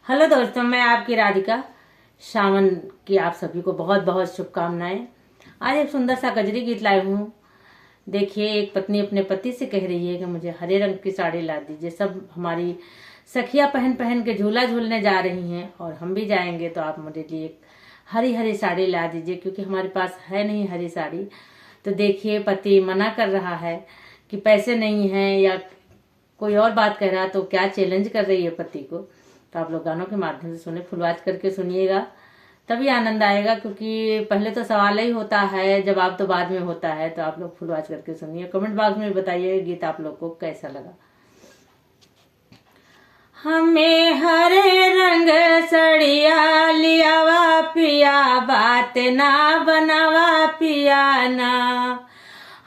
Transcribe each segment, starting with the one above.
Hello दोस्तों, मैं आपकी राधिका। सावन की आप सभी को बहुत बहुत शुभकामनाएं। आज एक सुंदर सा कजरी गीत लाई हूँ। देखिए, एक पत्नी अपने पति से कह रही है कि मुझे हरे रंग की साड़ी ला दीजिए। सब हमारी सखियां पहन पहन के झूला झूलने जा रही हैं और हम भी जाएंगे, तो आप मुझे लिए एक हरी हरी साड़ी ला दीजिए, क्योंकि हमारे पास है नहीं हरी साड़ी। तो देखिए, पति मना कर रहा है कि पैसे नहीं हैं या कोई और बात कह रहा है, तो क्या चैलेंज कर रही है पति को। तो आप लोग गानों के माध्यम से सुने, फुलवाच करके सुनिएगा, तभी आनंद आएगा। क्योंकि पहले तो सवाल ही होता है, जवाब तो बाद में होता है। तो आप लोग फुलवाच करके सुनिए। कमेंट बॉक्स में बताइए गीत आप लोग को कैसा लगा। हमें हरे रंग सड़िया लियावा पिया, बात ना बनावा पिया ना।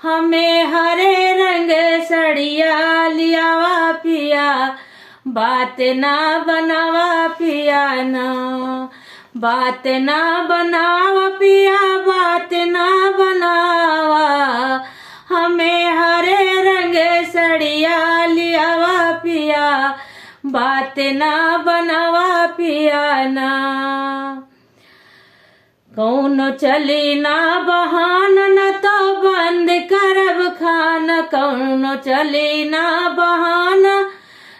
हमें हरे रंग सड़िया लियावा पिया, बात ना बनावा पिया ना। बात ना बनावा पिया, बात ना बनावा। हमें हरे रंग सड़िया लियावा पिया, बात ना बनावा पिया ना। कौनो चली ना बहाना, न तो बंद करब खाना। कौनो चली ना बहाना,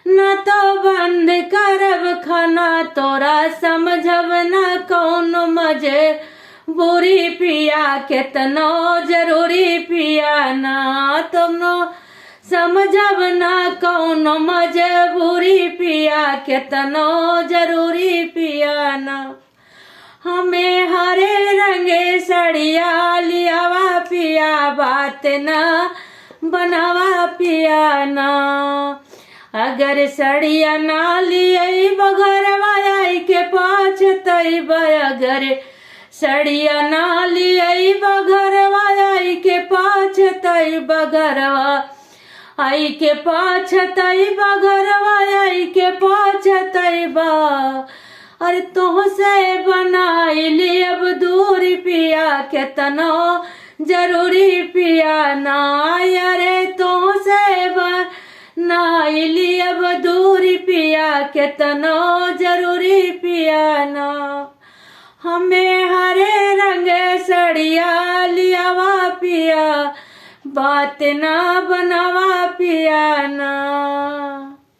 न तो बंद करब खाना। तोरा समझब न कौनो मजबूरी पिया, केतनो जरूरी पिया ना। तुमनो समझब न कौनो मजबूरी पिया, केतनो जरूरी पिया ना। हमें हरे रंगे सड़िया लियावा पिया, बात ना बनावा पिया ना। अगर सड़िया ना लिये बघरवा आई के पाछतैब। अगर सड़िया ना लिये बघरवा आई के पाछतैब। बघरवा आई के पाछतैब, बघरवा आई के पाछतैब। अरे तुहसे बनाई ली अब दूरी पिया, केतनो जरूरी पिया ना। अरे तुहसे बनाई ली अब दूरी पिया, केतनो जरूरी पिया ना। हमें हरे रंग सड़िया लियावा पिया, बात ना बनावा पिया ना।